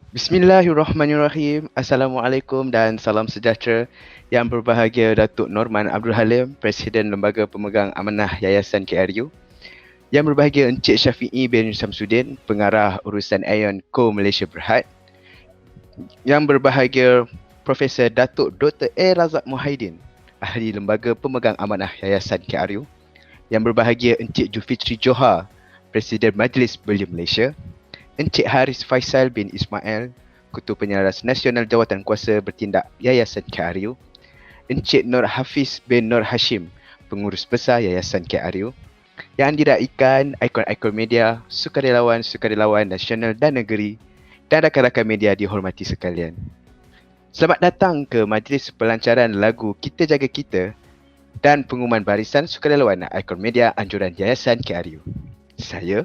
Bismillahirrahmanirrahim. Assalamualaikum dan salam sejahtera. Yang berbahagia Datuk Norman Abdul Halim, Presiden Lembaga Pemegang Amanah Yayasan KRU. Yang berbahagia Encik Syafiee bin Samsudin, Pengarah Urusan Ayon Co Malaysia Berhad. Yang berbahagia Profesor Datuk Dr. A. Razak Muhaiddin, Ahli Lembaga Pemegang Amanah Yayasan KRU. Yang berbahagia Encik Julfitri Johar, Presiden Majlis Belia Malaysia. Encik Haris Faisal bin Ismail, Ketua Penyelaras Nasional Jawatan Kuasa Bertindak Yayasan KRU. Encik Nur Hafiz bin Nur Hashim, Pengurus Besar Yayasan KRU. Yang diraikan ikon-ikon media, sukarelawan-sukarelawan nasional dan negeri, dan rakan-rakan media dihormati sekalian. Selamat datang ke majlis pelancaran lagu Kita Jaga Kita dan pengumuman barisan sukarelawan ikon media anjuran Yayasan KRU. Saya,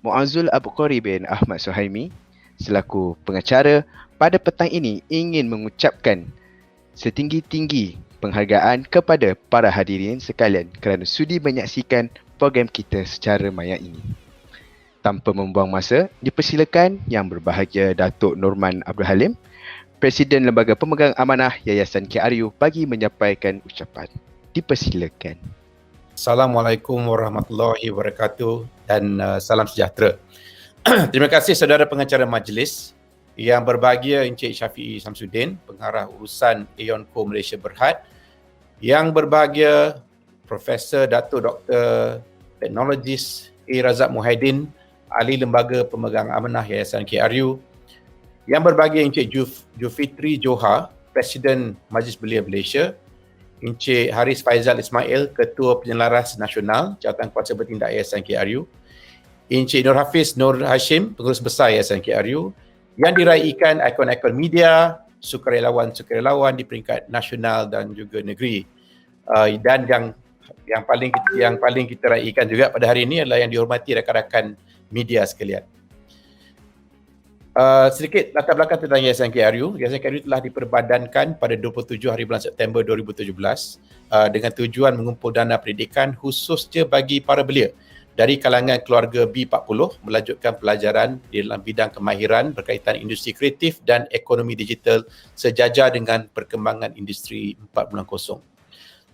Muazzul Abukori bin Ahmad Suhaimi, selaku pengacara, pada petang ini ingin mengucapkan setinggi-tinggi penghargaan kepada para hadirin sekalian kerana sudi menyaksikan program kita secara maya ini. Tanpa membuang masa, dipersilakan Yang Berbahagia Datuk Norman Abdul Halim, Presiden Lembaga Pemegang Amanah Yayasan KRU bagi menyampaikan ucapan. Dipersilakan. Assalamualaikum warahmatullahi wabarakatuh dan salam sejahtera. Terima kasih saudara pengacara majlis. Yang berbahagia Encik Syafiee Samsudin, Pengarah Urusan Ayon Co Malaysia Berhad. Yang berbahagia Profesor Datuk Dr. Teknologis A. Razak Muhaiddin, Ahli Lembaga Pemegang Amanah Yayasan KRU. Yang berbahagia Encik Julfitri Johar, Presiden Majlis Belia Malaysia. Encik Haris Faisal Ismail, Ketua Penyelaras Nasional Jawatan Kuasa Bertindak Yayasan KRU. Encik Nur Hafiz Nur Hashim, Pengurus Besar Yayasan KRU. Yang diraikan ikon-ikon media, sukarelawan-sukarelawan di peringkat nasional dan juga negeri. Dan yang paling kita raikan juga pada hari ini adalah yang dihormati rakan-rakan media sekalian. Sedikit latar belakang tentang Yayasan KRU. Yayasan KRU telah diperbadankan pada 27 hari bulan September 2017 dengan tujuan mengumpul dana pendidikan khususnya bagi para belia dari kalangan keluarga B40 melanjutkan pelajaran di dalam bidang kemahiran berkaitan industri kreatif dan ekonomi digital sejajar dengan perkembangan industri 4.0.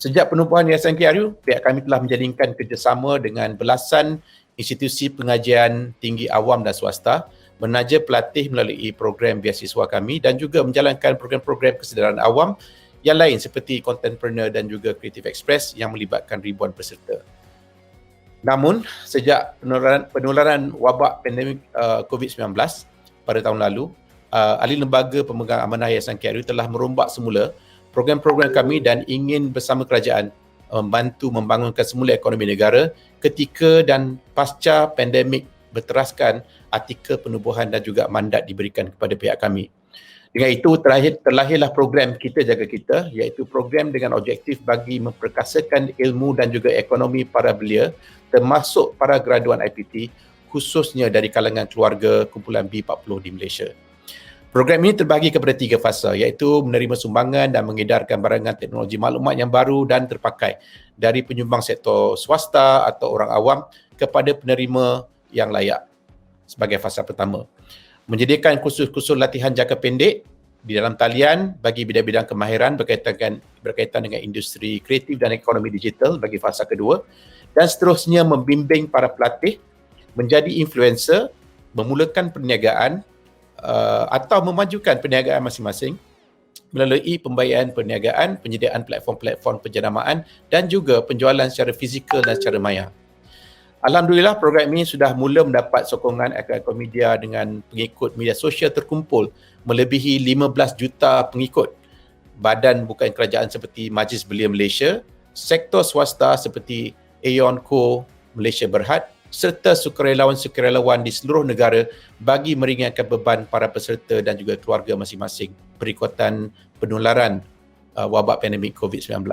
Sejak penubuhan Yayasan KRU, pihak kami telah menjalinkan kerjasama dengan belasan institusi pengajian tinggi awam dan swasta, menaja pelatih melalui program beasiswa kami dan juga menjalankan program-program kesedaran awam yang lain seperti Contentpreneur dan juga Creative Express yang melibatkan ribuan peserta. Namun, sejak penularan wabak pandemik COVID-19 pada tahun lalu, Ahli Lembaga Pemegang Amanah Yayasan KRU telah merombak semula program-program kami dan ingin bersama kerajaan membantu membangunkan semula ekonomi negara ketika dan pasca pandemik berteraskan artikel penubuhan dan juga mandat diberikan kepada pihak kami. Dengan itu terlahirlah program Kita Jaga Kita, iaitu program dengan objektif bagi memperkasakan ilmu dan juga ekonomi para belia termasuk para graduan IPT khususnya dari kalangan keluarga kumpulan B40 di Malaysia. Program ini terbahagi kepada 3 fasa, iaitu menerima sumbangan dan mengedarkan barangan teknologi maklumat yang baru dan terpakai dari penyumbang sektor swasta atau orang awam kepada penerima yang layak sebagai fasa pertama. Menyediakan kursus-kursus latihan jangka pendek di dalam talian bagi bidang-bidang kemahiran berkaitan dengan industri kreatif dan ekonomi digital bagi fasa kedua, dan seterusnya membimbing para pelatih menjadi influencer, memulakan perniagaan atau memajukan perniagaan masing-masing melalui pembiayaan perniagaan, penyediaan platform-platform penjenamaan dan juga penjualan secara fizikal dan secara maya. Alhamdulillah, program ini sudah mula mendapat sokongan akun media dengan pengikut media sosial terkumpul melebihi 15 juta pengikut. Badan bukan kerajaan seperti Majlis Belia Malaysia, sektor swasta seperti Ayon Co Malaysia Berhad, serta sukarelawan-sukarelawan di seluruh negara bagi meringankan beban para peserta dan juga keluarga masing-masing berikutan penularan wabak pandemik COVID-19.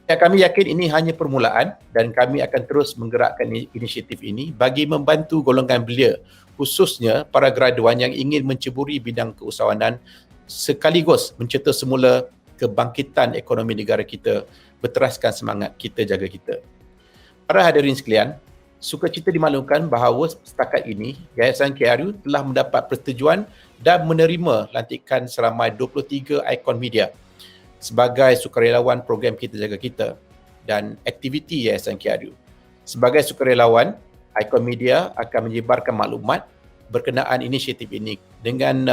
Dan kami yakin ini hanya permulaan dan kami akan terus menggerakkan inisiatif ini bagi membantu golongan belia, khususnya para graduan yang ingin menceburi bidang keusahawanan sekaligus mencetus semula kebangkitan ekonomi negara kita berteraskan semangat Kita Jaga Kita. Para hadirin sekalian, sukacita dimaklumkan bahawa setakat ini Yayasan KRU telah mendapat persetujuan dan menerima lantikan seramai 23 ikon media sebagai sukarelawan program Kita Jaga Kita dan aktiviti Yayasan KRU. Sebagai sukarelawan, ikon media akan menyebarkan maklumat berkenaan inisiatif ini dengan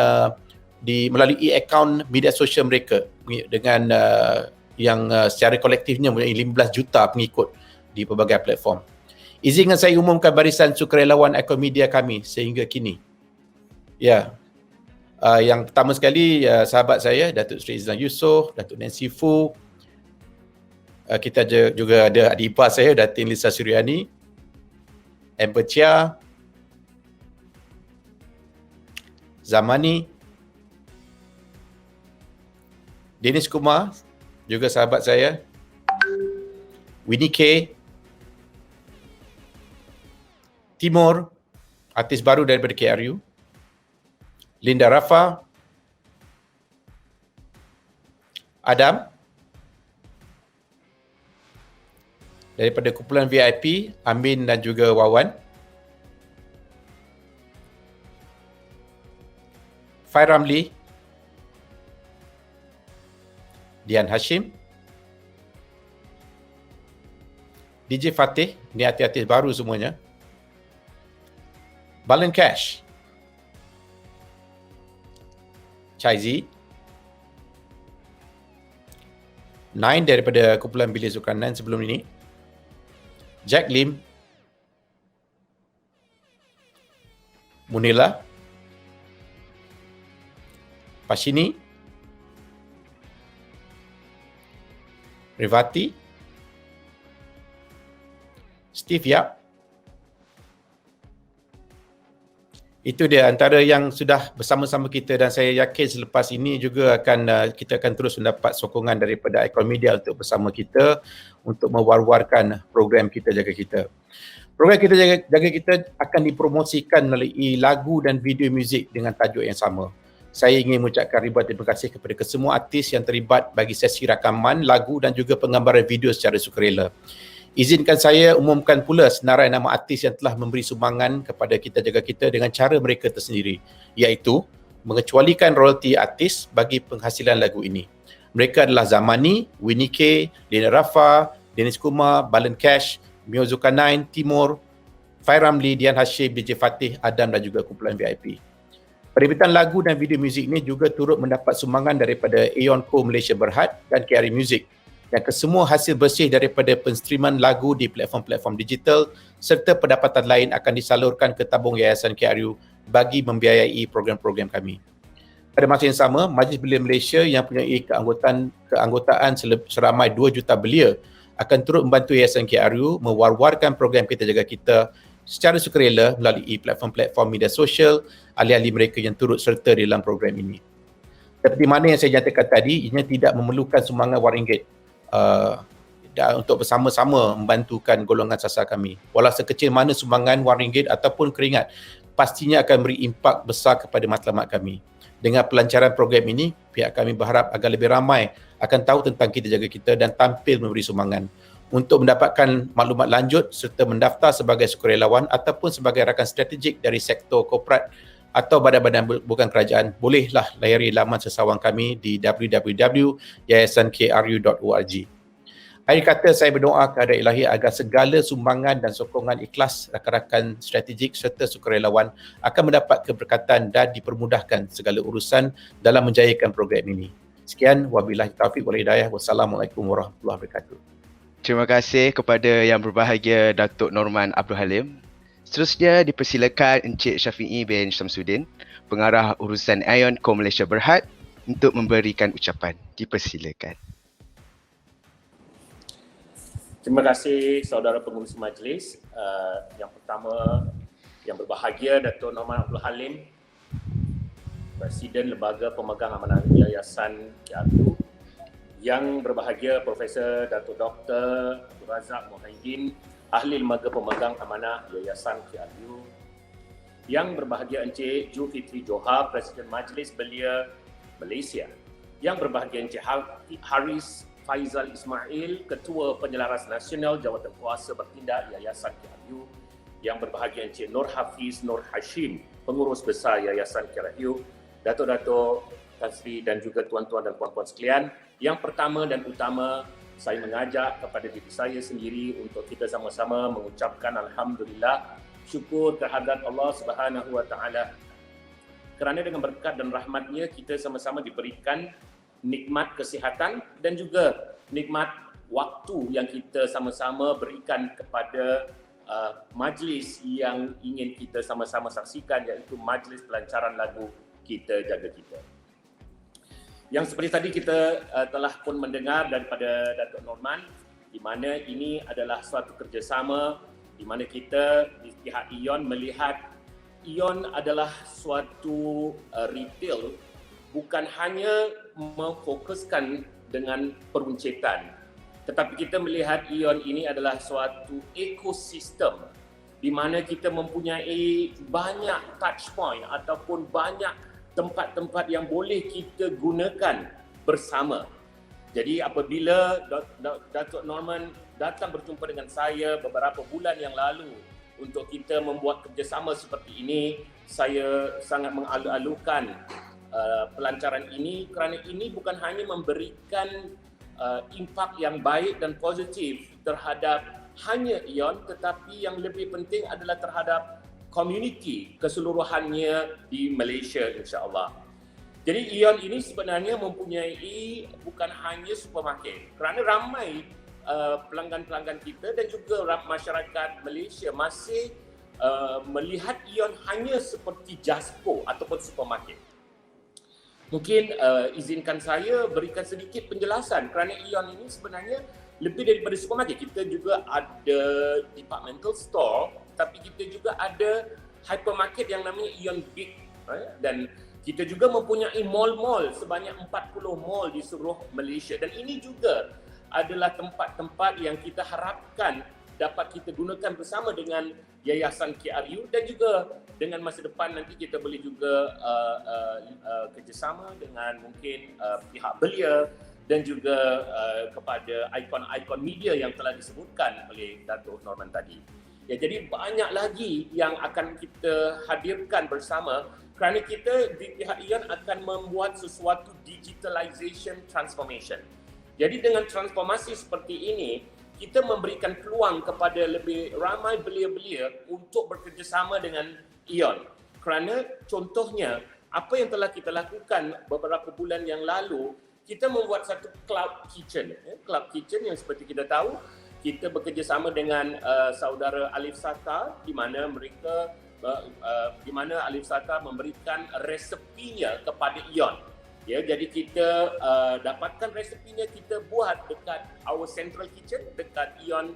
melalui akaun media sosial mereka dengan yang secara kolektifnya mempunyai 15 juta pengikut di pelbagai platform. Izinkan saya umumkan barisan sukarelawan ikon media kami sehingga kini. Ya, yang pertama sekali sahabat saya Datuk Seri Izlan Yusof, Datuk Nancy Fu, kita juga ada adik ipar saya Datin Lisa Suryani, Amber Chia, Zamani, Dennis Kumar, juga sahabat saya, Winnie K, Timur, artis baru daripada KRU, Linda Rafa, Adam, daripada kumpulan VIP, Amin dan juga Wawan, Fai Ramli, Dian Hashim, DJ Fatih, ni artis-artis baru semuanya, Balen Cash, Chai Z, Nine daripada kumpulan Bilik Zulkarnain sebelum ini, Jack Lim, Munila, Pashini, Revati, Steve Yap. Itu dia antara yang sudah bersama-sama kita dan saya yakin selepas ini juga kita akan terus mendapat sokongan daripada ikon media untuk bersama kita untuk mewar-warkan program Kita Jaga Kita. Program Kita Jaga Kita akan dipromosikan melalui lagu dan video muzik dengan tajuk yang sama. Saya ingin mengucapkan ribuan terima kasih kepada kesemua artis yang terlibat bagi sesi rakaman, lagu dan juga penggambaran video secara sukarela. Izinkan saya umumkan pula senarai nama artis yang telah memberi sumbangan kepada Kita Jaga Kita dengan cara mereka tersendiri, iaitu mengecualikan royalti artis bagi penghasilan lagu ini. Mereka adalah Zamani, Winnie K, Lina Rafa, Dennis Kumar, Balen Cash, Mio Zulkarnain, Timur, Fai Ramli, Dian Hashim, DJ Fatih, Adam dan juga kumpulan VIP. Penerbitan lagu dan video muzik ini juga turut mendapat sumbangan daripada Aeon Co Malaysia Berhad dan KRI Music. Dan kesemua hasil bersih daripada penstreaman lagu di platform-platform digital serta pendapatan lain akan disalurkan ke tabung Yayasan KRU bagi membiayai program-program kami. Pada masa yang sama, Majlis Belia Malaysia yang mempunyai keanggotaan seramai 2 juta belia akan turut membantu Yayasan KRU mewar-warkan program Kita Jaga Kita secara sukarela melalui platform-platform media sosial ahli-ahli mereka yang turut serta di dalam program ini. Seperti mana yang saya nyatakan tadi, ianya tidak memerlukan sumbangan RM1 untuk bersama-sama membantukan golongan sasar kami. Walau sekecil mana sumbangan RM1 ataupun keringat, pastinya akan beri impak besar kepada matlamat kami. Dengan pelancaran program ini, pihak kami berharap agar lebih ramai akan tahu tentang Kita Jaga Kita dan tampil memberi sumbangan. Untuk mendapatkan maklumat lanjut serta mendaftar sebagai sukarelawan ataupun sebagai rakan strategik dari sektor korporat atau badan-badan bukan kerajaan, bolehlah layari laman sesawang kami di www.yayasankru.org. Akhir kata, saya berdoa kepada Ilahi agar segala sumbangan dan sokongan ikhlas rakan-rakan strategik serta sukarelawan akan mendapat keberkatan dan dipermudahkan segala urusan dalam menjayakan program ini. Sekian, wabillahi taufiq wal hidayah. Wassalamualaikum warahmatullahi wabarakatuh. Terima kasih kepada Yang Berbahagia Datuk Norman Abdul Halim. Seterusnya dipersilakan Encik Syafiee bin Syamsuddin, Pengarah Urusan Aeon Co Malaysia Berhad, untuk memberikan ucapan. Dipersilakan. Terima kasih saudara pengurusi majlis. Yang pertama, Yang Berbahagia Datuk Norman Abdul Halim, Presiden Lembaga Pemegang Amanah Yayasan KRU. Yang Berbahagia Profesor Datuk Dr. Abdul Razak Mohaiddin, Ahli Lembaga Pemegang Amanah Yayasan KRU. Yang Berbahagia Encik Zulkifli Johar, Presiden Majlis Belia Malaysia. Yang Berbahagia Encik Haris Faizal Ismail, Ketua Penyelaras Nasional Jawatankuasa Bertindak Yayasan KRU. Yang Berbahagia Encik Nur Hafiz Nur Hashim, Pengurus Besar Yayasan KRU. Datuk-datuk, Tan Sri dan juga tuan-tuan dan puan-puan sekalian, yang pertama dan utama saya mengajak kepada diri saya sendiri untuk kita sama-sama mengucapkan alhamdulillah, syukur kehadrat Allah Subhanahu wa taala. Kerana dengan berkat dan rahmatnya kita sama-sama diberikan nikmat kesihatan dan juga nikmat waktu yang kita sama-sama berikan kepada majlis yang ingin kita sama-sama saksikan, iaitu majlis pelancaran lagu Kita Jaga Kita. Yang seperti tadi kita telah pun mendengar daripada Datuk Norman, di mana ini adalah suatu kerjasama di mana kita di pihak ION melihat ION adalah suatu retail bukan hanya memfokuskan dengan peruncetan, tetapi kita melihat ION ini adalah suatu ekosistem di mana kita mempunyai banyak touch point ataupun banyak tempat-tempat yang boleh kita gunakan bersama. Jadi apabila Datuk Norman datang berjumpa dengan saya beberapa bulan yang lalu untuk kita membuat kerjasama seperti ini, saya sangat mengalu-alukan pelancaran ini kerana ini bukan hanya memberikan impak yang baik dan positif terhadap hanya ION, tetapi yang lebih penting adalah terhadap komuniti keseluruhannya di Malaysia, insya-Allah. Jadi ION ini sebenarnya mempunyai bukan hanya supermarket, kerana ramai pelanggan-pelanggan kita dan juga masyarakat Malaysia masih melihat ION hanya seperti Jasco ataupun supermarket. Mungkin izinkan saya berikan sedikit penjelasan kerana ION ini sebenarnya lebih daripada supermarket. Kita juga ada departmental store, tapi kita juga ada hypermarket yang namanya ION Big, dan kita juga mempunyai mall-mall sebanyak 40 mall di seluruh Malaysia, dan ini juga adalah tempat-tempat yang kita harapkan dapat kita gunakan bersama dengan Yayasan KRU, dan juga dengan masa depan nanti kita boleh juga kerjasama dengan mungkin pihak belia dan juga kepada ikon-ikon media yang telah disebutkan oleh Datuk Norman tadi. Ya, jadi banyak lagi yang akan kita hadirkan bersama kerana kita di pihak ION akan membuat sesuatu digitalization transformation. Jadi dengan transformasi seperti ini, kita memberikan peluang kepada lebih ramai belia-belia untuk bekerjasama dengan ION. Kerana contohnya, apa yang telah kita lakukan beberapa bulan yang lalu, kita membuat satu cloud kitchen. Cloud kitchen yang seperti kita tahu, kita bekerjasama dengan saudara Alif Sata, di mana mereka di mana Alif Sata memberikan resepinya kepada ION. Ya, jadi kita dapatkan resepinya, kita buat dekat our central kitchen, dekat ION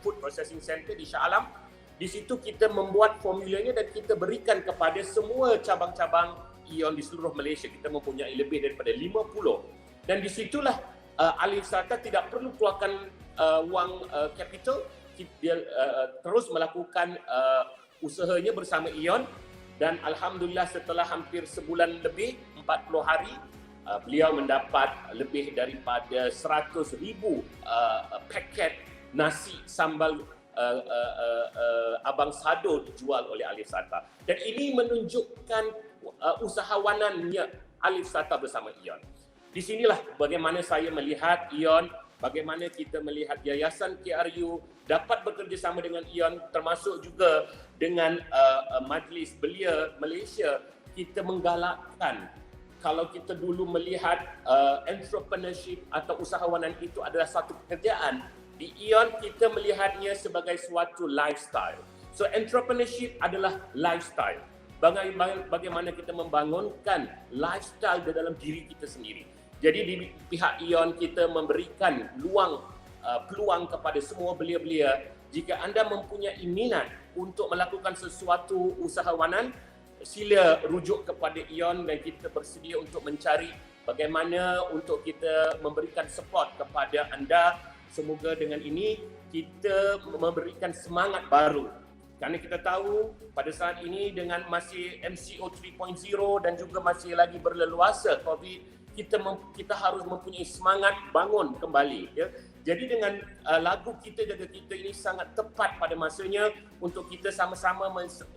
Food Processing Center di Shah Alam. Di situ kita membuat formulanya dan kita berikan kepada semua cabang-cabang ION di seluruh Malaysia. Kita mempunyai lebih daripada 50. Dan di situlah Alif Sata tidak perlu keluarkan wang capital, dia terus melakukan usahanya bersama ION, dan alhamdulillah setelah hampir sebulan lebih, 40 hari, beliau mendapat lebih daripada 100,000 paket nasi sambal Abang Sado dijual oleh Alif Sata. Dan ini menunjukkan usahawanannya Alif Sata bersama ION. Di sinilah bagaimana saya melihat ION, bagaimana kita melihat Yayasan KRU dapat bekerjasama dengan ION, termasuk juga dengan Majlis Belia Malaysia. Kita menggalakkan, kalau kita dulu melihat entrepreneurship atau usahawanan itu adalah satu pekerjaan, di ION kita melihatnya sebagai suatu lifestyle. So entrepreneurship adalah lifestyle. Bagaimana kita membangunkan lifestyle di dalam diri kita sendiri. Jadi di pihak ION kita memberikan peluang kepada semua belia-belia, jika anda mempunyai minat untuk melakukan sesuatu usahawanan, sila rujuk kepada ION dan kita bersedia untuk mencari bagaimana untuk kita memberikan support kepada anda. Semoga dengan ini kita memberikan semangat baru. Kerana kita tahu pada saat ini dengan masih MCO 3.0 dan juga masih lagi berleluasa COVID, kita harus mempunyai semangat bangun kembali, ya. Jadi dengan lagu Kita Jaga Kita ini sangat tepat pada masanya untuk kita sama-sama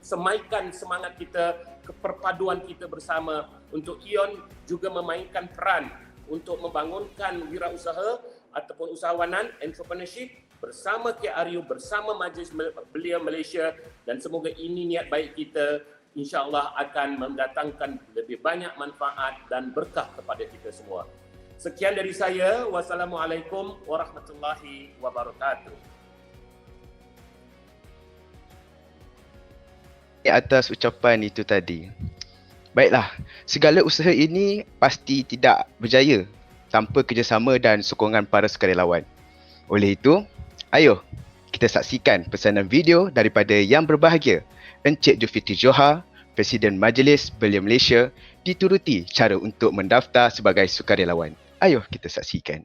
semaikan semangat kita, keperpaduan kita bersama, untuk Ion juga memainkan peran untuk membangunkan wirausaha ataupun usahawanan, entrepreneurship bersama KRU, bersama Majlis Belia Malaysia, dan semoga ini niat baik kita insya-Allah akan mendatangkan lebih banyak manfaat dan berkah kepada kita semua. Sekian dari saya. Wassalamualaikum warahmatullahi wabarakatuh. Atas ucapan itu tadi. Baiklah, segala usaha ini pasti tidak berjaya tanpa kerjasama dan sokongan para sukarelawan. Oleh itu, ayo kita saksikan pesanan video daripada Yang Berbahagia Encik Julfitri Johar, Presiden Majlis Belia Malaysia, dituruti cara untuk mendaftar sebagai sukarelawan. Ayo kita saksikan.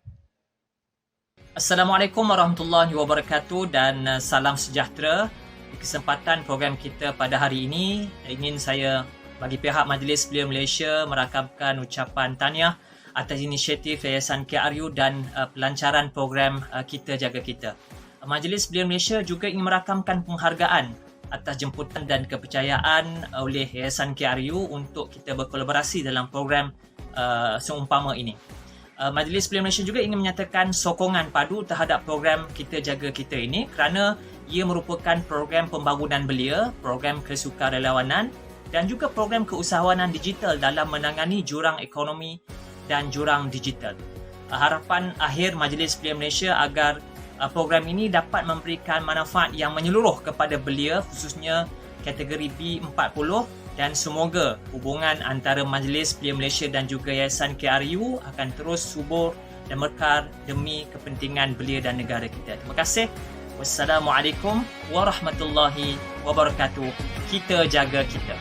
Assalamualaikum warahmatullahi wabarakatuh dan salam sejahtera. Di kesempatan program kita pada hari ini, ingin saya bagi pihak Majlis Belia Malaysia merakamkan ucapan tahniah atas inisiatif Yayasan KRU dan pelancaran program Kita Jaga Kita. Majlis Belia Malaysia juga ingin merakamkan penghargaan atas jemputan dan kepercayaan oleh Yayasan KRU untuk kita berkolaborasi dalam program seumpama ini. Majlis Belia Malaysia juga ingin menyatakan sokongan padu terhadap program Kita Jaga Kita ini kerana ia merupakan program pembangunan belia, program kesukarelawanan dan juga program keusahawanan digital dalam menangani jurang ekonomi dan jurang digital. Harapan akhir Majlis Belia Malaysia agar program ini dapat memberikan manfaat yang menyeluruh kepada belia, khususnya kategori B40, dan semoga hubungan antara Majlis Belia Malaysia dan juga Yayasan KRU akan terus subur dan mekar demi kepentingan belia dan negara kita. Terima kasih. Wassalamualaikum warahmatullahi wabarakatuh. Kita jaga kita.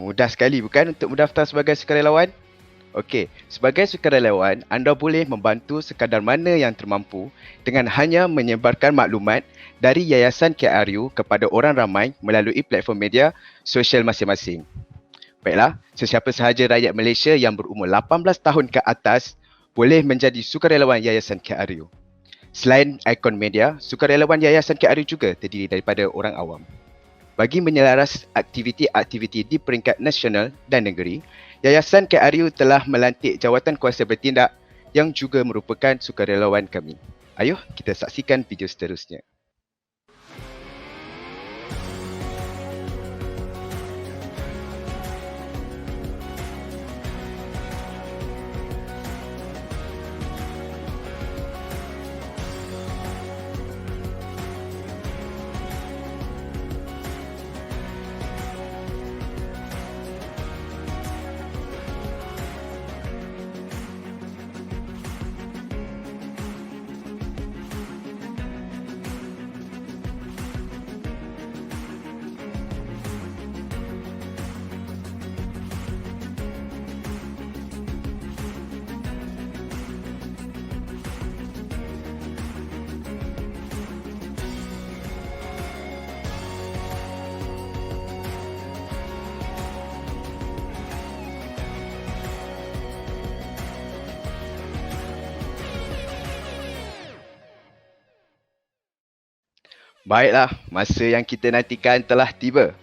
Mudah sekali bukan untuk mendaftar sebagai sukarelawan? Okey, sebagai sukarelawan, anda boleh membantu sekadar mana yang termampu dengan hanya menyebarkan maklumat dari Yayasan KRU kepada orang ramai melalui platform media sosial masing-masing. Baiklah, sesiapa sahaja rakyat Malaysia yang berumur 18 tahun ke atas boleh menjadi sukarelawan Yayasan KRU. Selain ikon media, sukarelawan Yayasan KRU juga terdiri daripada orang awam. Bagi menyelaras aktiviti-aktiviti di peringkat nasional dan negeri, Yayasan KRU telah melantik jawatan kuasa bertindak yang juga merupakan sukarelawan kami. Ayuh kita saksikan video seterusnya. Baiklah, masa yang kita nantikan telah tiba.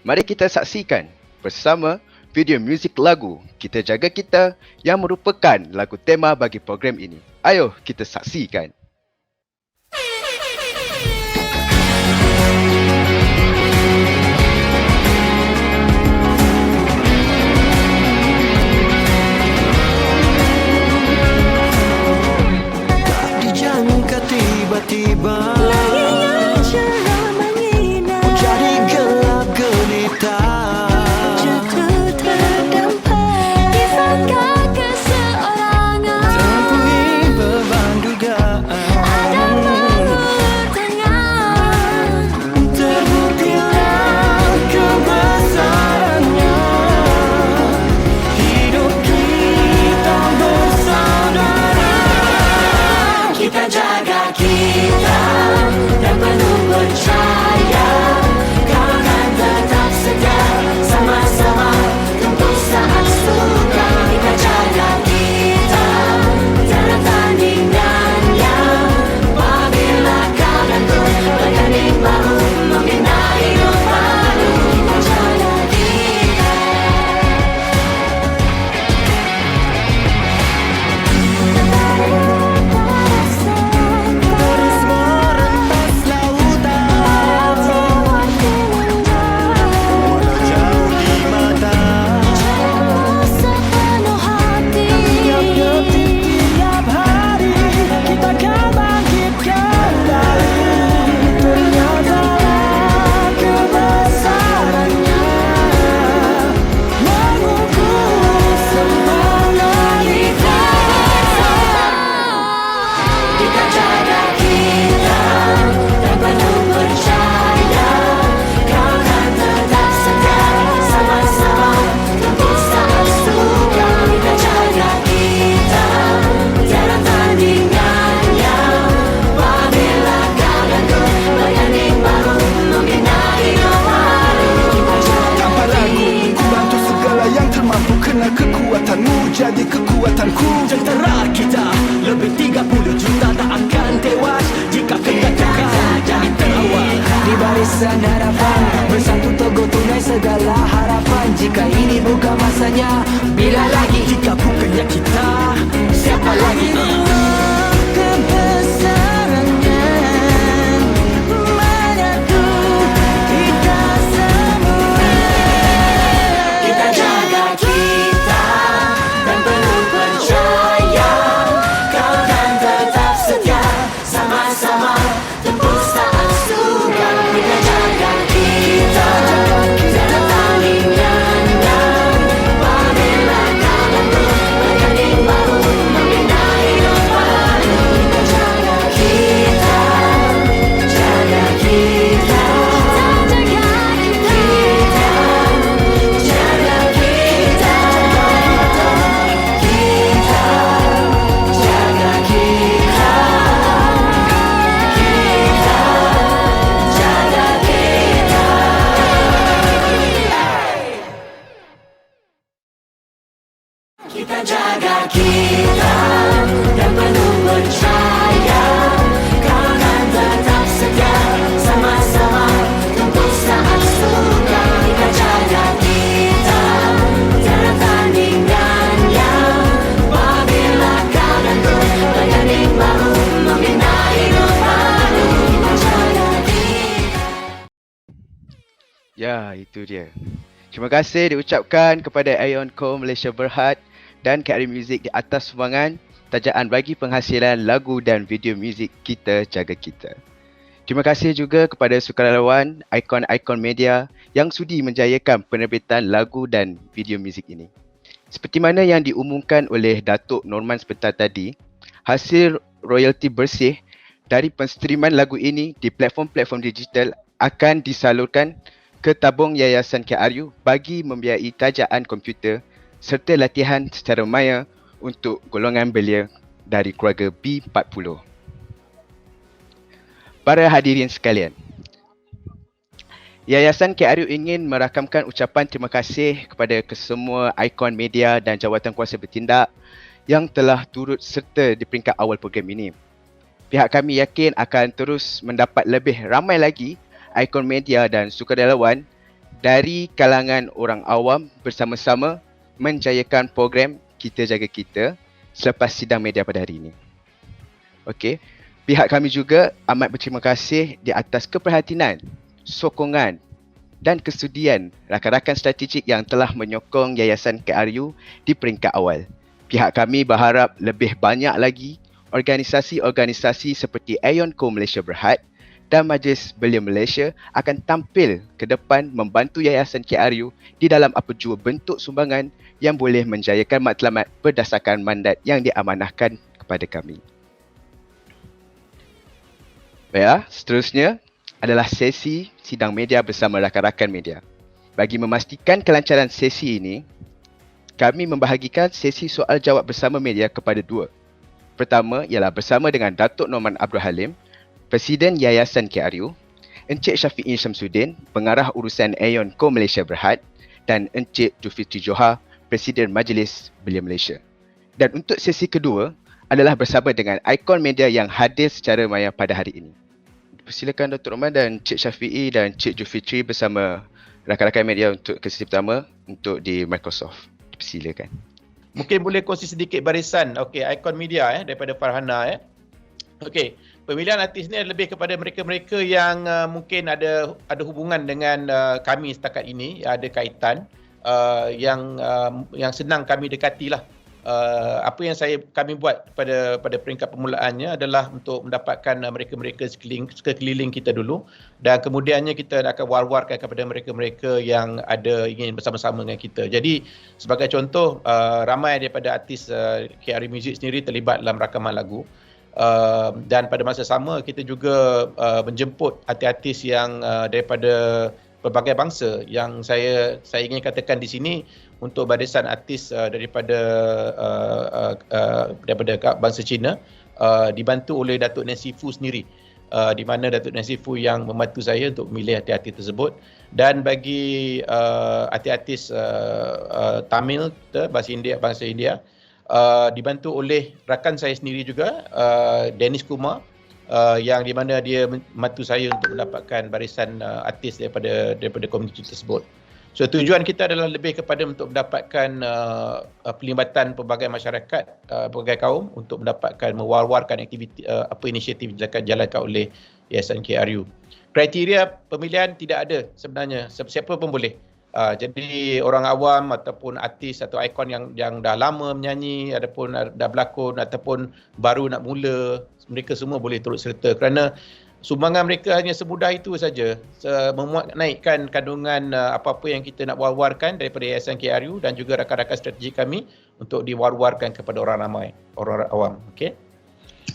Mari kita saksikan bersama video muzik lagu Kita Jaga Kita yang merupakan lagu tema bagi program ini. Ayo kita saksikan. Dijangka tiba-tiba Langit yang cerah menyinar, jadi gelap gelita. jatuh terdampar di faka keseorangan. Tempuhi beban dugaan, Ada mengulur tangan, terbuktilah kebesarannya. Hidup kita bersaudara. kita jaga kita dan penuh percaya kau akan tetap setia sama-sama tembus saat suka. Kita jaga kita tiada tandingannya apabila kau dan ku berganding bahu membina hidup baru. Kita jaga kita. Terus merentas lautan, walau jauh di mata. Sepenuh hati Tiap detik, tiap hari kita akan bangkit kembali. Ternyatalah kebesarannya mengukur semangat kita. kita jaga kita dan penuh percaya kau akan tetap setia sama-sama tembus saat suka. Kita jaga kita tiada tandingannya apabila kau dan ku berganding bahu membina hidup baru. Kita jaga Tanpa ragu, ku bantu segala yang termampu. Kenal kekuatanmu jadi kekuatanku. Jentera kita lebih 30 juta tak akan tewas jika kita tegak jadi terawal. Di barisan harapan bersatu teguh tunai segala harapan. Jika ini bukan masanya, bila lagi? Jika bukannya kita, siapa lagi? Kebesarannya menyatu kita semua. kita jaga kita dan penuh percaya kau akan tetap setia sama-sama tembus saat suka. Kita jaga kita tiada tandingannya apabila kau dan ku berganding bahu membina hidup baru. Kita jaga kita, jaga kita, jaga kita, jaga kita, kita jaga kita, kita jaga kita. Kita jaga kita dan penuh percaya kau akan tetap setia sama-sama tembus saat suka. Kita jaga kita tiada tandingannya apabila kau dan ku berganding bahu membina hidup baru. Kita jaga kita. Ya, itu dia. Terima kasih diucapkan kepada Ionco Malaysia Berhad dan KRI Music di atas sumbangan tajaan bagi penghasilan lagu dan video muzik Kita Jaga Kita. Terima kasih juga kepada sukarelawan ikon-ikon media yang sudi menjayakan penerbitan lagu dan video muzik ini. Seperti mana yang diumumkan oleh Datuk Norman sebentar tadi, hasil royalti bersih dari penstriman lagu ini di platform-platform digital akan disalurkan ke tabung Yayasan KRU bagi membiayai tajaan komputer serta latihan secara maya untuk golongan belia dari keluarga B40. Para hadirin sekalian, Yayasan KRU ingin merakamkan ucapan terima kasih kepada kesemua ikon media dan jawatan kuasa bertindak yang telah turut serta di peringkat awal program ini. Pihak kami yakin akan terus mendapat lebih ramai lagi ikon media dan sukarelawan dari kalangan orang awam bersama-sama menjayakan program Kita Jaga Kita selepas sidang media pada hari ini. Okey, pihak kami juga amat berterima kasih di atas keprihatinan, sokongan dan kesudian rakan-rakan strategik yang telah menyokong Yayasan KRU di peringkat awal. Pihak kami berharap lebih banyak lagi organisasi-organisasi seperti AYONCO Malaysia Berhad dan Majlis Belia Malaysia akan tampil ke depan membantu Yayasan KRU di dalam apa jua bentuk sumbangan yang boleh menjayakan matlamat berdasarkan mandat yang diamanahkan kepada kami. Baiklah, seterusnya adalah sesi sidang media bersama rakan-rakan media. Bagi memastikan kelancaran sesi ini, kami membahagikan sesi soal jawab bersama media kepada dua. Pertama ialah bersama dengan Datuk Norman Abdul Halim, Presiden Yayasan KRU, Encik Syafi'i Syamsuddin, Pengarah Urusan AYONCO Malaysia Berhad dan Encik Julfitri Johar, Presiden Majlis Belia Malaysia. Dan untuk sesi kedua adalah bersama dengan ikon media yang hadir secara maya pada hari ini. Persilakan Dr. Norman dan Encik Syafi'i dan Encik Julfitri bersama rakan-rakan media untuk ke sesi pertama untuk di Microsoft. Persilakan. Mungkin boleh kongsi sedikit barisan. Okey, ikon media daripada Farhana. Okey, pemilihan artis ni lebih kepada mereka-mereka yang mungkin ada hubungan dengan kami setakat ini, ada kaitan yang senang kami dekatilah. Apa yang kami buat pada peringkat permulaannya adalah untuk mendapatkan mereka-mereka sekeliling kita dulu, dan kemudiannya kita akan war-warkan kepada mereka-mereka yang ada ingin bersama-sama dengan kita. Jadi sebagai contoh, ramai daripada artis KRU Music sendiri terlibat dalam rakaman lagu, dan pada masa sama kita juga menjemput artis-artis yang daripada pelbagai bangsa, yang saya ingin katakan di sini untuk barisan artis daripada bangsa Cina, dibantu oleh Datuk Nancy Fu sendiri, di mana Datuk Nancy Fu yang membantu saya untuk memilih artis-artis tersebut. Dan bagi artis-artis Tamil, bangsa India, dibantu oleh rakan saya sendiri juga, Dennis Kumar, yang di mana dia membantu saya untuk mendapatkan barisan artis daripada komuniti tersebut. So tujuan kita adalah lebih kepada untuk mendapatkan pelibatan pelbagai masyarakat, pelbagai kaum, untuk mendapatkan mewar-warkan aktiviti inisiatif dijalankan oleh Yayasan KRU. Kriteria pemilihan tidak ada sebenarnya, siapa pun boleh. Jadi orang awam ataupun artis atau ikon yang dah lama menyanyi, ataupun dah berlakon ataupun baru nak mula, mereka semua boleh turut serta, kerana sumbangan mereka hanya semudah itu saja, naikkan kandungan apa-apa yang kita nak war-warkan daripada Yayasan KRU dan juga rakan-rakan strategik kami untuk diwar-warkan kepada orang ramai, orang awam.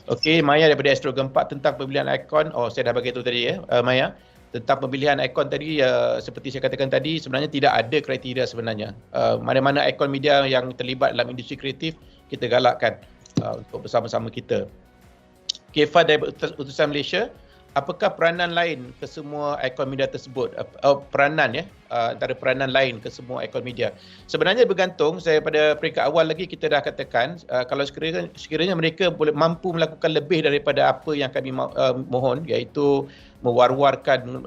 Okey, Maya daripada Astro Gempak tentang pemilihan ikon. Saya dah bagi tahu tadi Maya. Tentang pemilihan ikon tadi, seperti saya katakan tadi, sebenarnya tidak ada kriteria sebenarnya. Mana-mana ikon media yang terlibat dalam industri kreatif, kita galakkan untuk bersama-sama kita. Kefa dari Utusan Malaysia, apakah peranan lain ke semua ikon media tersebut? Antara peranan lain ke semua ikon media. Sebenarnya bergantung, saya pada peringkat awal lagi kita dah katakan, kalau sekiranya mereka boleh mampu melakukan lebih daripada apa yang kami mohon, iaitu mewar-warkan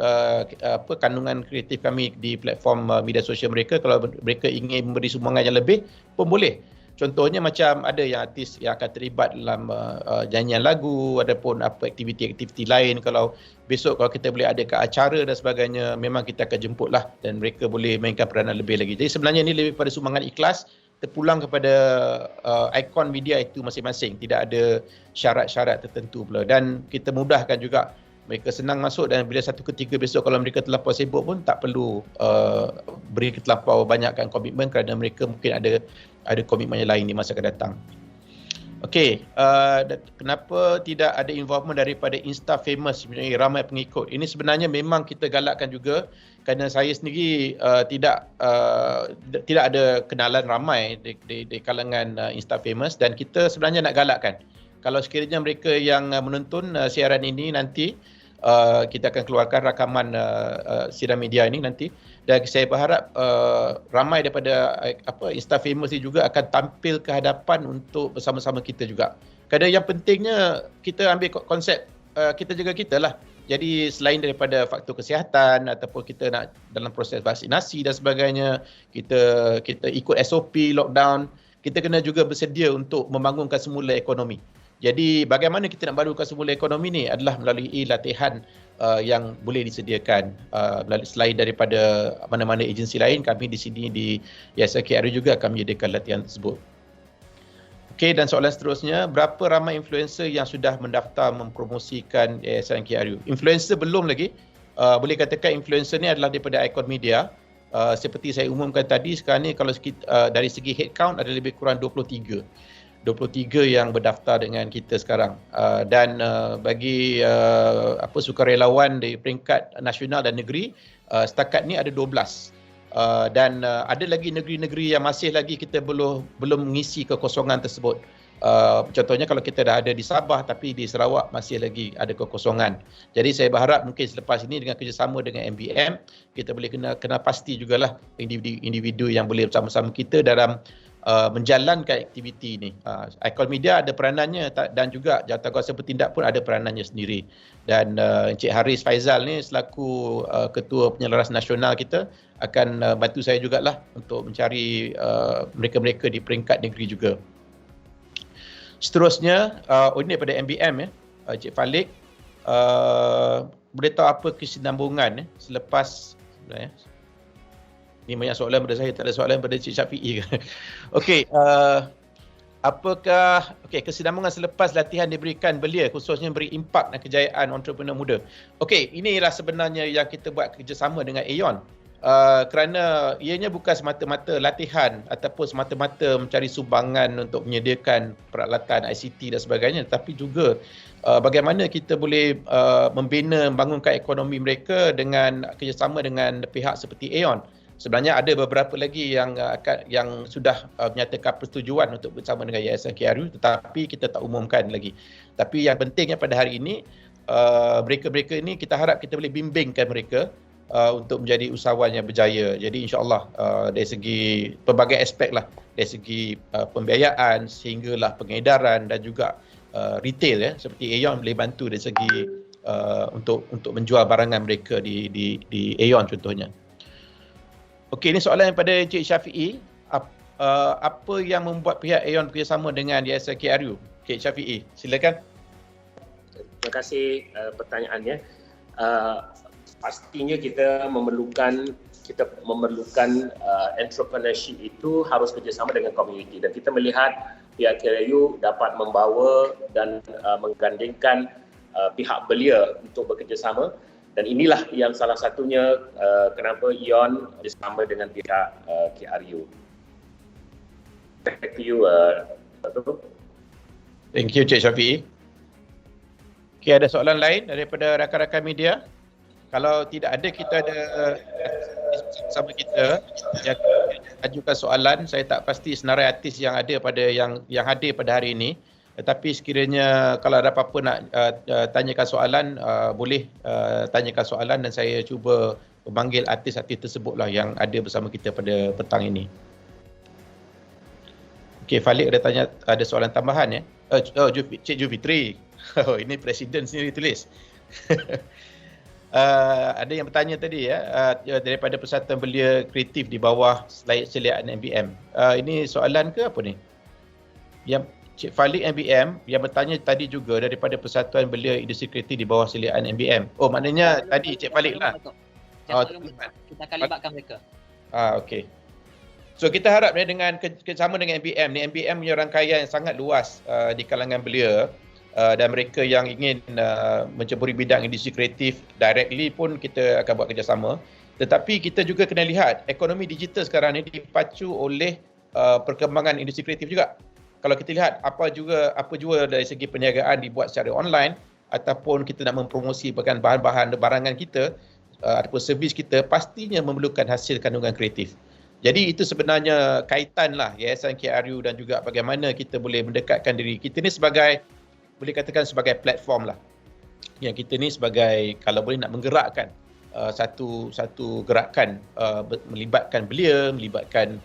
kandungan kreatif kami di platform media sosial mereka. Kalau mereka ingin memberi sumbangan yang lebih pun boleh. Contohnya macam ada yang artis yang akan terlibat dalam nyanyian lagu, ataupun aktiviti-aktiviti lain. Kalau besok kita boleh adakan acara dan sebagainya, memang kita akan jemputlah dan mereka boleh mainkan peranan lebih lagi. Jadi sebenarnya ini lebih pada sumbangan ikhlas terpulang kepada ikon media itu masing-masing. Tidak ada syarat-syarat tertentu pula, dan kita mudahkan juga. Mereka senang masuk, dan bila satu ketika besok kalau mereka terlampau sibuk pun tak perlu beri terlampau banyakkan komitmen, kerana mereka mungkin ada komitmen yang lain di masa akan datang. Okey, kenapa tidak ada involvement daripada Insta Famous, sebenarnya ramai pengikut? Ini sebenarnya memang kita galakkan juga, kerana saya sendiri tidak ada kenalan ramai di kalangan Insta Famous, dan kita sebenarnya nak galakkan. Kalau sekiranya mereka yang menonton siaran ini nanti, kita akan keluarkan rakaman sidang media ini nanti, dan saya berharap ramai daripada Insta Famous ini juga akan tampil ke hadapan untuk bersama-sama kita juga. Kerana yang pentingnya kita ambil konsep kita jaga kita lah. Jadi selain daripada faktor kesihatan ataupun kita nak dalam proses vaksinasi dan sebagainya, kita ikut SOP lockdown, kita kena juga bersedia untuk membangunkan semula ekonomi. Jadi bagaimana kita nak bangunkan semula ekonomi ni adalah melalui latihan yang boleh disediakan selain daripada mana-mana agensi lain. Kami di sini di Yayasan KRU juga akan menyediakan latihan tersebut. Okey, dan soalan seterusnya, berapa ramai influencer yang sudah mendaftar mempromosikan Yayasan KRU? Influencer belum lagi. Boleh katakan influencer ni adalah daripada Icon Media. Seperti saya umumkan tadi, sekarang ni kalau dari segi headcount ada lebih kurang 23 yang berdaftar dengan kita sekarang. Dan bagi sukarelawan dari peringkat nasional dan negeri, setakat ni ada 12. Dan ada lagi negeri-negeri yang masih lagi kita belum mengisi kekosongan tersebut. Contohnya kalau kita dah ada di Sabah tapi di Sarawak masih lagi ada kekosongan. Jadi saya berharap mungkin selepas ini dengan kerjasama dengan MBM, kita boleh kena pasti jugalah individu yang boleh bersama-sama kita dalam menjalankan aktiviti ini. Icon Media ada peranannya dan juga Jawatankuasa Bertindak pun ada peranannya sendiri. Dan Encik Haris Faizal ni selaku Ketua Penyelaras Nasional kita akan bantu saya jugalah untuk mencari mereka-mereka di peringkat negeri juga. Seterusnya, ini daripada MBM Encik Falik, boleh tahu apa kesinambungan selepas ni banyak soalan pada saya, tak ada soalan pada Encik Syafiee ke? Okey, apakah kesinambungan selepas latihan diberikan belia khususnya beri impak dan kejayaan entrepreneur muda? Okey, inilah sebenarnya yang kita buat kerjasama dengan Aeon. Kerana ianya bukan semata-mata latihan ataupun semata-mata mencari sumbangan untuk menyediakan peralatan ICT dan sebagainya, tapi juga bagaimana kita boleh membina, membangunkan ekonomi mereka dengan kerjasama dengan pihak seperti Aeon. Sebenarnya ada beberapa lagi yang sudah menyatakan persetujuan untuk bersama dengan Yayasan KRU, tetapi kita tak umumkan lagi. Tapi yang pentingnya pada hari ini, mereka-mereka ini kita harap kita boleh bimbingkan mereka untuk menjadi usahawan yang berjaya. Jadi insya-Allah dari segi pelbagai aspek lah, dari segi pembiayaan sehinggalah pengedaran dan juga retail seperti Aeon boleh bantu dari segi untuk menjual barangan mereka di Aeon contohnya. Okey, ini soalan daripada Encik Syafiee. Apa yang membuat pihak Aeon bekerjasama dengan Yayasan KRU? Encik Syafiee, silakan. Terima kasih pertanyaannya. Pastinya kita memerlukan entrepreneurship itu harus kerjasama dengan komuniti, dan kita melihat pihak KRU dapat membawa dan menggandingkan pihak belia untuk bekerjasama, dan inilah yang salah satunya kenapa Aeon bersama dengan pihak KRU. Back to you, Dato'. Thank you, Cik Syafiee. Okey, ada soalan lain daripada rakan-rakan media? Kalau tidak ada, kita ada bersama kita yang ajukan soalan. Saya tak pasti senarai artis yang ada yang hadir pada hari ini. Tetapi sekiranya kalau ada apa-apa nak tanyakan soalan, boleh tanyakan soalan dan saya cuba memanggil artis-artis tersebutlah yang ada bersama kita pada petang ini. Okey, Falik ada soalan tambahan ya. Cik Jufitri. Ini Presiden sendiri tulis. Ada yang bertanya tadi daripada Persatuan Belia Kreatif di bawah seliaan MBM. Ini soalan ke apa ni? Yang Cik Falik MBM yang bertanya tadi juga daripada Persatuan Belia Industri Kreatif di bawah seliaan MBM. Oh, maknanya tadi Cik Falik lah. Kita akan libatkan mereka. Okey. So kita harap dengan kerjasama dengan MBM ni, MBM punya rangkaian yang sangat luas di kalangan belia. Dan mereka yang ingin menceburi bidang industri kreatif directly pun kita akan buat kerjasama. Tetapi kita juga kena lihat ekonomi digital sekarang ni dipacu oleh perkembangan industri kreatif juga. Kalau kita lihat apa juga dari segi perniagaan dibuat secara online ataupun kita nak mempromosikan bahan-bahan barangan kita ataupun servis kita, pastinya memerlukan hasil kandungan kreatif. Jadi itu sebenarnya kaitanlah Yayasan KRU dan juga bagaimana kita boleh mendekatkan diri kita ni sebagai, boleh katakan sebagai platform lah. Yang kita ni sebagai, kalau boleh nak menggerakkan satu gerakan melibatkan belia, melibatkan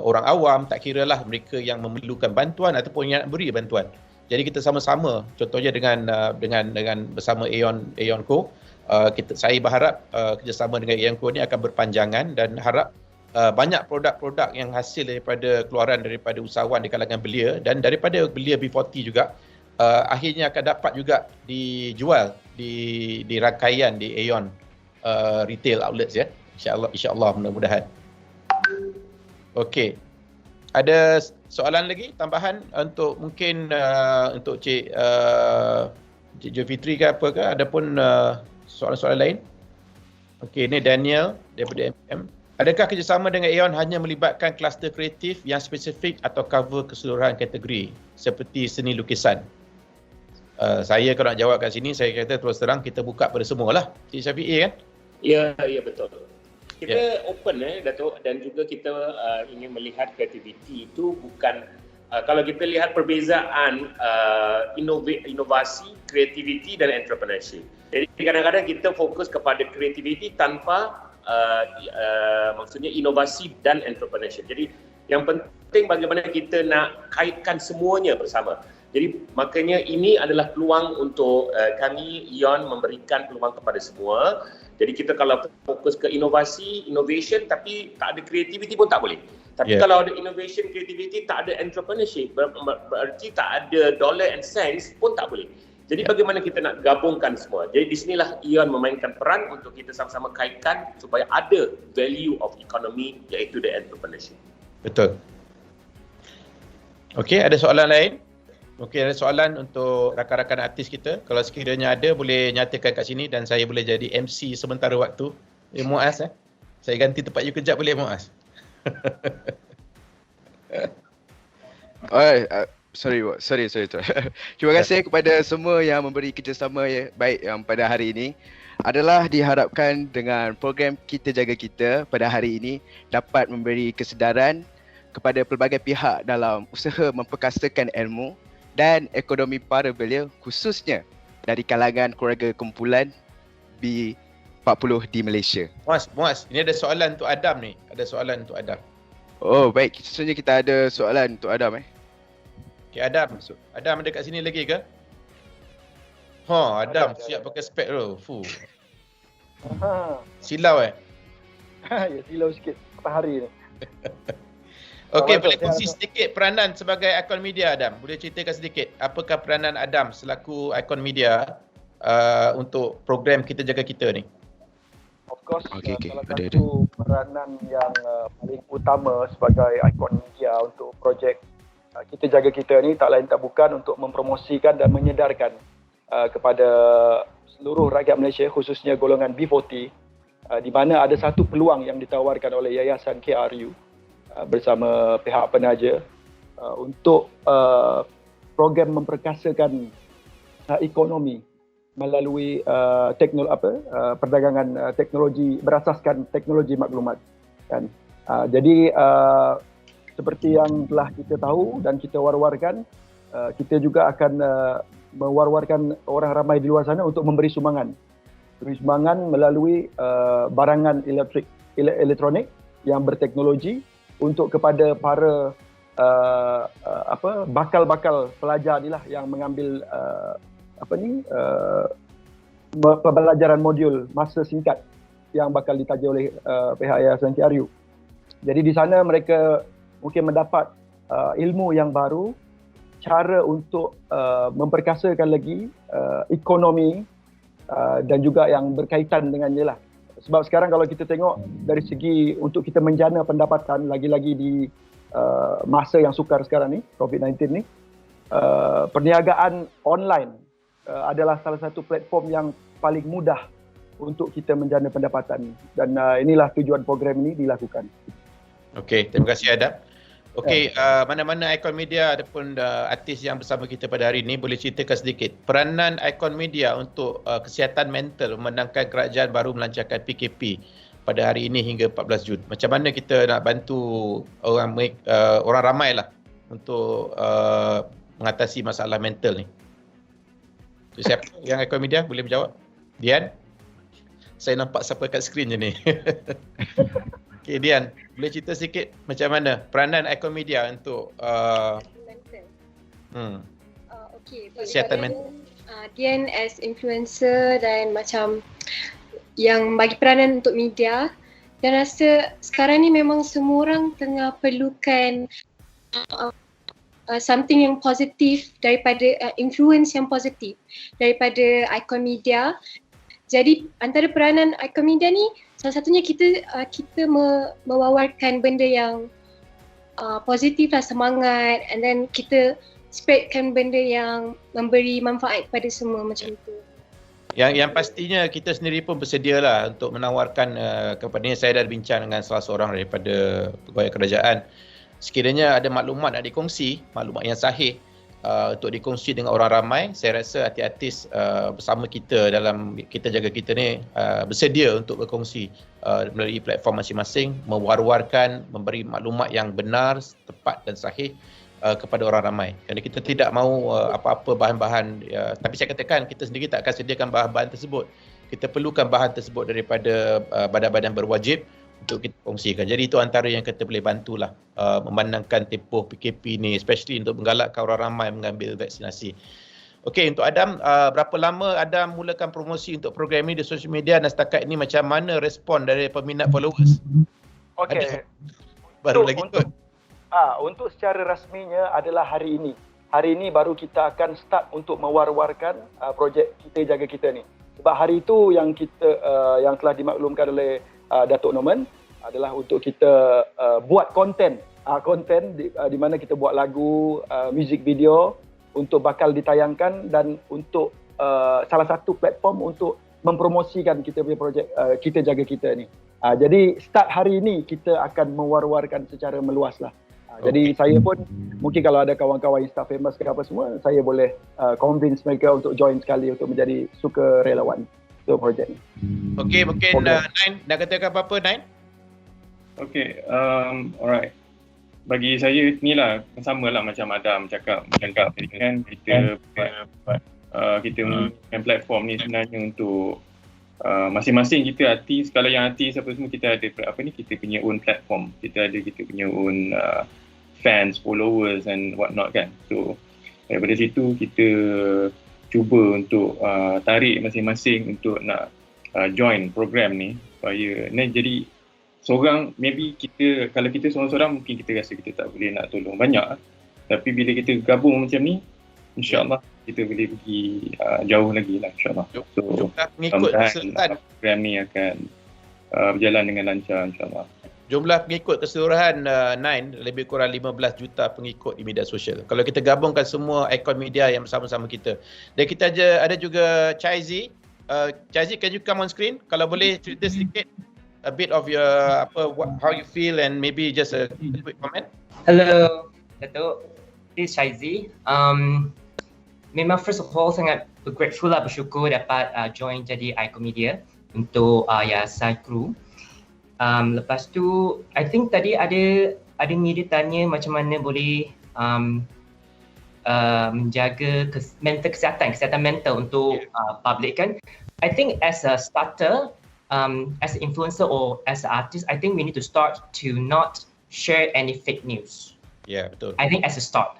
orang awam, tak kira lah mereka yang memerlukan bantuan ataupun yang nak beri bantuan. Jadi kita sama-sama, contohnya dengan bersama Aeon Co, saya berharap kerjasama dengan Aeon Co ni akan berpanjangan dan harap banyak produk-produk yang hasil daripada keluaran daripada usahawan di kalangan belia dan daripada belia B40 juga akhirnya akan dapat juga dijual di rangkaian di Aeon retail outlets ya. InsyaAllah mudah-mudahan. Okey. Ada soalan lagi tambahan untuk mungkin untuk Cik Fitri ke apa ke? Ada pun soalan-soalan lain? Okey, ini Daniel daripada MM. Adakah kerjasama dengan Aeon hanya melibatkan kluster kreatif yang spesifik atau cover keseluruhan kategori seperti seni lukisan? Saya kalau nak jawab kat sini, saya kata terus terang kita buka pada semua lah. Cik Syafiee kan? Ya, betul. Kita open Datuk, dan juga kita ingin melihat kreativiti itu bukan kalau kita lihat perbezaan inovasi, kreativiti dan entrepreneurship. Jadi kadang-kadang kita fokus kepada kreativiti tanpa maksudnya inovasi dan entrepreneurship. Jadi yang penting bagaimana kita nak kaitkan semuanya bersama. Jadi makanya ini adalah peluang untuk kami Aeon memberikan peluang kepada semua. Jadi kita kalau fokus ke innovation tapi tak ada creativity pun tak boleh. Tapi kalau ada innovation, creativity, tak ada entrepreneurship, berarti tak ada dollar and cents pun tak boleh. Jadi bagaimana kita nak gabungkan semua. Jadi di sinilah Aeon memainkan peran untuk kita sama-sama kaitkan supaya ada value of economy iaitu the entrepreneurship. Betul. Okey, ada soalan lain? Okey, ada soalan untuk rakan-rakan artis kita. Kalau sekiranya ada, boleh nyatakan kat sini dan saya boleh jadi MC sementara waktu. Muaz saya ganti tempat you kejap boleh Muaz? Sorry. Terima kasih kepada semua yang memberi kerjasama baik yang pada hari ini. Adalah diharapkan dengan program Kita Jaga Kita pada hari ini dapat memberi kesedaran kepada pelbagai pihak dalam usaha memperkasakan ilmu dan ekonomi para belia khususnya dari kalangan keluarga kumpulan B40 di Malaysia. Muaz, ini ada soalan untuk Adam ni. Ada soalan untuk Adam. Oh baik, sebenarnya kita ada soalan untuk Adam Okay, Adam ada kat sini lagi ke? Adam siap pakai spek tu. Silau Ya, silau sikit hari ni. Okey, boleh kongsi sedikit peranan sebagai ikon media Adam? Boleh ceritakan sedikit apakah peranan Adam selaku ikon media untuk program Kita Jaga Kita ni? Of course, salah satu peranan yang paling utama sebagai ikon media untuk projek Kita Jaga Kita ni tak lain tak bukan untuk mempromosikan dan menyedarkan kepada seluruh rakyat Malaysia khususnya golongan B40 di mana ada satu peluang yang ditawarkan oleh Yayasan KRU bersama pihak penaja untuk program memperkasakan ekonomi melalui perdagangan teknologi berasaskan teknologi maklumat kan. Jadi seperti yang telah kita tahu dan kita war-warkan, kita juga akan mewar-warkan orang ramai di luar sana untuk memberi sumbangan melalui barangan elektronik yang berteknologi untuk kepada para bakal-bakal pelajar ni lah yang mengambil pembelajaran modul masa singkat yang bakal ditaja oleh pihak Yayasan KRU. Jadi di sana mereka mungkin mendapat ilmu yang baru, cara untuk memperkasakan lagi ekonomi dan juga yang berkaitan dengannya lah. Sebab sekarang kalau kita tengok dari segi untuk kita menjana pendapatan lagi-lagi di masa yang sukar sekarang ni, COVID-19 ni, perniagaan online adalah salah satu platform yang paling mudah untuk kita menjana pendapatan dan inilah tujuan program ini dilakukan. Okey, terima kasih Adam. Okey, mana-mana ikon media ataupun artis yang bersama kita pada hari ini boleh ceritakan sedikit peranan ikon media untuk kesihatan mental memandangkan kerajaan baru melancarkan PKP pada hari ini hingga 14 Jun. Macam mana kita nak bantu orang ramai lah untuk mengatasi masalah mental ni? Siapa yang ikon media boleh menjawab? Dian? Saya nampak siapa kat skrin je ni. Okay, Dian, boleh cerita sikit macam mana peranan ikon media untuk Okay, kesihatan mental. Dian as influencer dan macam yang bagi peranan untuk media, dan rasa sekarang ni memang semua orang tengah perlukan something yang positif daripada influence yang positif daripada ikon media. Jadi antara peranan ikon media ni salah satunya kita mewawarkan benda yang positif lah, semangat, and then kita spreadkan benda yang memberi manfaat kepada semua macam tu. Yang pastinya kita sendiri pun bersedia lah untuk menawarkan kepadanya. Saya dah bincang dengan salah seorang daripada pegawai kerajaan. Sekiranya ada maklumat nak dikongsi, maklumat yang sahih untuk dikongsi dengan orang ramai, saya rasa artis-artis bersama kita dalam Kita Jaga Kita ni bersedia untuk berkongsi melalui platform masing-masing, mewar-warkan, memberi maklumat yang benar, tepat dan sahih kepada orang ramai. Kerana kita tidak mahu apa-apa bahan-bahan, tapi saya katakan kita sendiri tak akan sediakan bahan-bahan tersebut. Kita perlukan bahan tersebut daripada badan-badan berwajib untuk kita kongsikan. Jadi itu antara yang kita boleh bantulah memandangkan tempoh PKP ni, especially untuk menggalakkan orang ramai mengambil vaksinasi. Okey, untuk Adam, berapa lama Adam mulakan promosi untuk program ini di sosial media dan setakat ini macam mana respon dari peminat followers? Okey. Baru lagi kot. Untuk secara rasminya adalah hari ini. Hari ini baru kita akan start untuk mewar-warkan projek Kita Jaga Kita ni. Sebab hari itu yang kita yang telah dimaklumkan oleh Datuk Norman adalah untuk kita buat konten di mana kita buat lagu, music video untuk bakal ditayangkan dan untuk salah satu platform untuk mempromosikan kita punya projek Kita Jaga Kita ni. Jadi start hari ini kita akan mewar-warkan secara meluas lah. Jadi saya pun mungkin kalau ada kawan-kawan Insta famous ke apa semua, saya boleh convince mereka untuk join sekali untuk menjadi sukarelawan untuk projek ni. Okey, mungkin Nain nak katakan apa-apa, Nain? Okey, alright. Bagi saya inilah sama lah macam Adam cakap kan, kita menggunakan platform ni sebenarnya untuk masing-masing kita artis. Kalau yang artis apa semua, kita ada kita punya own platform, kita punya own fans, followers and whatnot kan. So daripada situ kita cuba untuk tarik masing-masing untuk nak join program ni supaya jadi seorang, maybe kita kalau kita seorang-seorang mungkin kita rasa kita tak boleh nak tolong banyak, tapi bila kita gabung macam ni, insya-Allah kita boleh pergi jauh lagi lah, insya-Allah. So mengikut keseluruhan program ni akan berjalan dengan lancar, insya-Allah. Jumlah pengikut keseluruhan Nine lebih kurang 15 juta pengikut di media sosial. Kalau kita gabungkan semua ikon media yang bersama-sama kita. Dan kita ada juga Chaizi. Chaizi, can you come on screen? Kalau boleh cerita sedikit a bit of your how you feel and maybe just a quick comment. Hello, Datuk. This is Chaizi. Memang first of all sangat grateful lah, bersyukur dapat join jadi ikon media untuk Yayasan Kru. Lepas tu, I think tadi ada media tanya macam mana boleh menjaga kesihatan mental untuk public kan. I think as a starter, as an influencer or as an artist, I think we need to start to not share any fake news. Yeah, betul. I think as a start.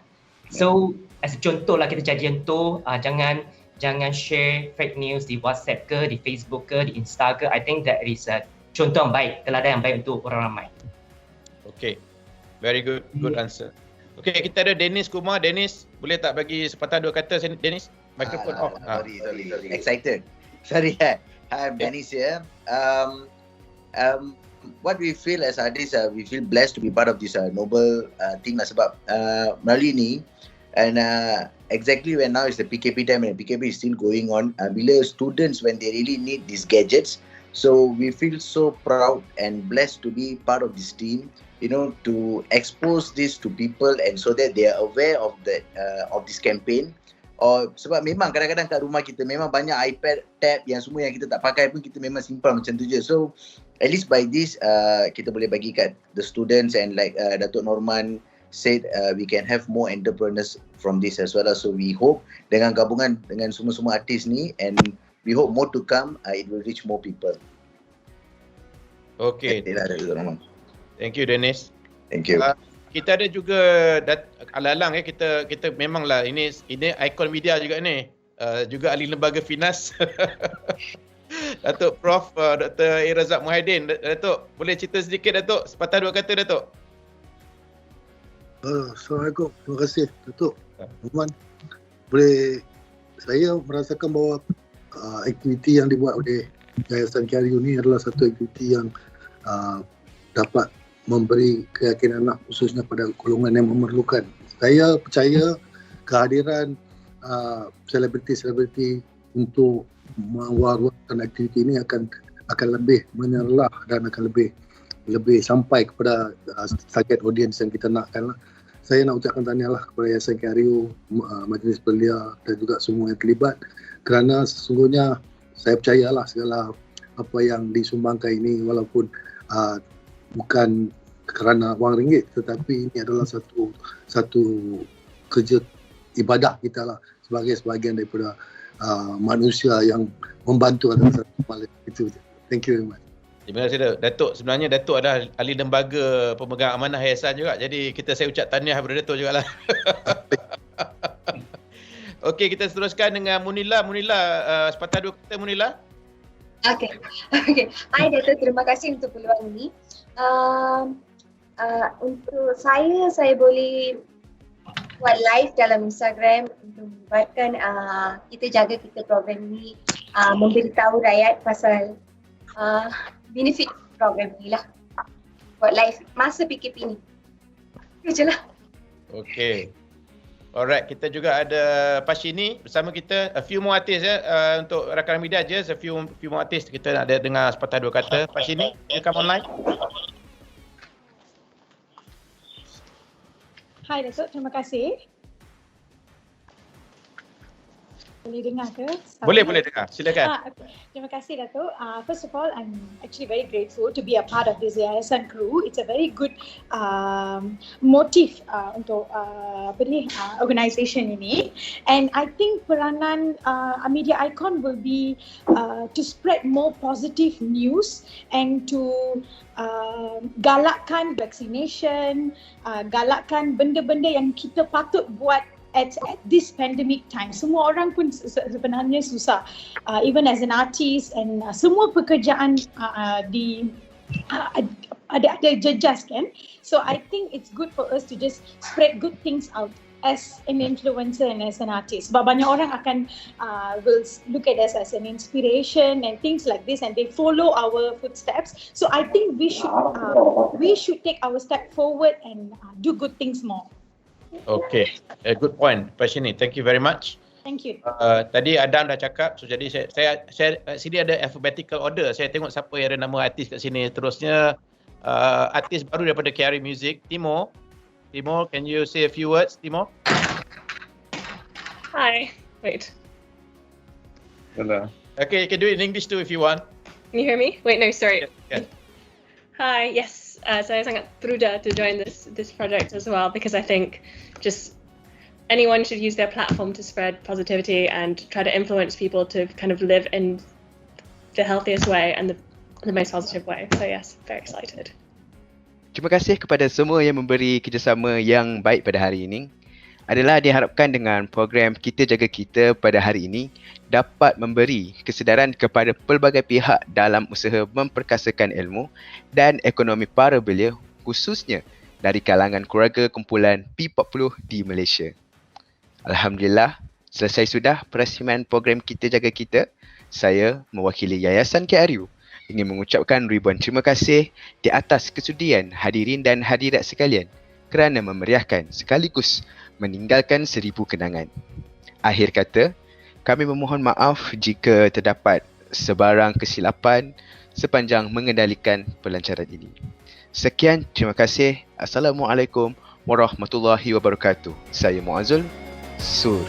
So, as a contoh lah, kita jadi contoh, jangan share fake news di WhatsApp ke, di Facebook ke, di Insta ke. I think that is a contoh yang baik, teladan yang baik untuk orang ramai. Okay, very good answer. Okay, kita ada Dennis Kumar. Dennis, boleh tak bagi sepatah dua kata, Dennis? Microphone off. Sorry. Excited. Sorry. Hi, I'm Dennis here. What we feel as artists, we feel blessed to be part of this noble thing lah, sebab melalui ni and exactly when now is the PKP time and PKP is still going on, bila students when they really need these gadgets, so we feel so proud and blessed to be part of this team, to expose this to people and so that they are aware of that of this campaign. Sebab memang kadang-kadang kat rumah kita memang banyak iPad, tab yang semua yang kita tak pakai pun kita memang simpan macam tu je. So at least by this kita boleh bagi kat the students and like Datuk Norman said, we can have more entrepreneurs from this as well. So we hope dengan gabungan dengan semua-semua artis ni, and we hope more to come, it will reach more people. Okay. Thank you, Dennis. Thank you. kita ada juga Alalang kita memanglah ini ikon media juga ni. Juga ahli lembaga Finas. Datuk Prof Dr. Razak Muhaiddin. Datuk, boleh cerita sedikit Datuk? Sepatah dua kata Datuk. Assalamualaikum. Terima kasih Datuk Muhammad. Saya merasakan bahawa aktiviti yang dibuat oleh Yayasan KRU ni adalah satu aktiviti yang dapat memberi keyakinan khususnya pada golongan yang memerlukan. Saya percaya kehadiran selebriti-selebriti untuk mewar-warkan aktiviti ini akan lebih menyerlah dan akan lebih sampai kepada target audiens yang kita nakkan lah. Saya nak ucapkan tahniahlah kepada Yayasan KRU, Majlis Belia dan juga semua yang terlibat, kerana sesungguhnya saya percayalah segala apa yang disumbangkan ini walaupun bukan kerana wang ringgit, tetapi ini adalah satu kerja ibadah kita lah sebagai sebahagian daripada manusia yang membantu adalah satu hal itu. Thank you very much. Terima kasih Datuk. Sebenarnya Datuk adalah ahli lembaga pemegang amanah yayasan juga. Jadi saya ucap tahniah kepada Datuk jugalah. Okey, kita teruskan dengan Munila. Sepatah dua kata Munila. Okay. Hai Datuk, terima kasih untuk peluang ini. Untuk saya boleh buat live dalam Instagram untuk membuatkan kita jaga kita program ini, memberitahu rakyat pasal benefit program ni lah. Buat live masa PKP ni. Itu je lah. Okay. Alright, kita juga ada Pashini bersama kita. A few more artis untuk rakan media je. A few more artis kita nak ada dengar sepatah dua kata. Pashini, you come online. Hai Datuk, terima kasih. Boleh dengar ke? Boleh dengar. Silakan. Okay. Terima kasih Datuk. First of all, I'm actually very grateful to be a part of this Yayasan crew. It's a very good motif untuk organisation ini. And I think peranan media icon will be to spread more positive news and to galakkan vaccination, galakkan benda-benda yang kita patut buat at this pandemic time. Semua orang pun sebenarnya susah, even as an artist, and semua pekerjaan ada jejas kan. So I think it's good for us to just spread good things out as an influencer and as an artist. Sebab banyak orang akan will look at us as an inspiration and things like this, and they follow our footsteps. So I think we should take our step forward and do good things more. Okay, a good point, Pashini. Thank you very much. Thank you. Tadi Adam dah cakap, so jadi saya sini ada alphabetical order. Saya tengok siapa yang ada nama artis kat sini. Terusnya artis baru daripada KRU Music, Timo, can you say a few words, Timo? Hi. Wait. Hello. Okay, you can do it in English too if you want. Can you hear me? Wait, no, sorry. Yeah. Hi. Yes. Saya sangat teruja to join this project as well, because I think just anyone should use their platform to spread positivity and try to influence people to kind of live in the healthiest way and the most positive way. So yes, very excited. Terima kasih kepada semua yang memberi kerjasama yang baik pada hari ini. Adalah diharapkan dengan program Kita Jaga Kita pada hari ini dapat memberi kesedaran kepada pelbagai pihak dalam usaha memperkasakan ilmu dan ekonomi para belia, khususnya dari kalangan keluarga kumpulan P40 di Malaysia. Alhamdulillah, selesai sudah perasiman program Kita Jaga Kita. Saya mewakili Yayasan KRU ingin mengucapkan ribuan terima kasih di atas kesudian hadirin dan hadirat sekalian kerana memeriahkan sekaligus meninggalkan 1000 kenangan. Akhir kata, kami memohon maaf jika terdapat sebarang kesilapan sepanjang mengendalikan pelancaran ini. Sekian, terima kasih. Assalamualaikum warahmatullahi wabarakatuh. Saya Muazzul Sur.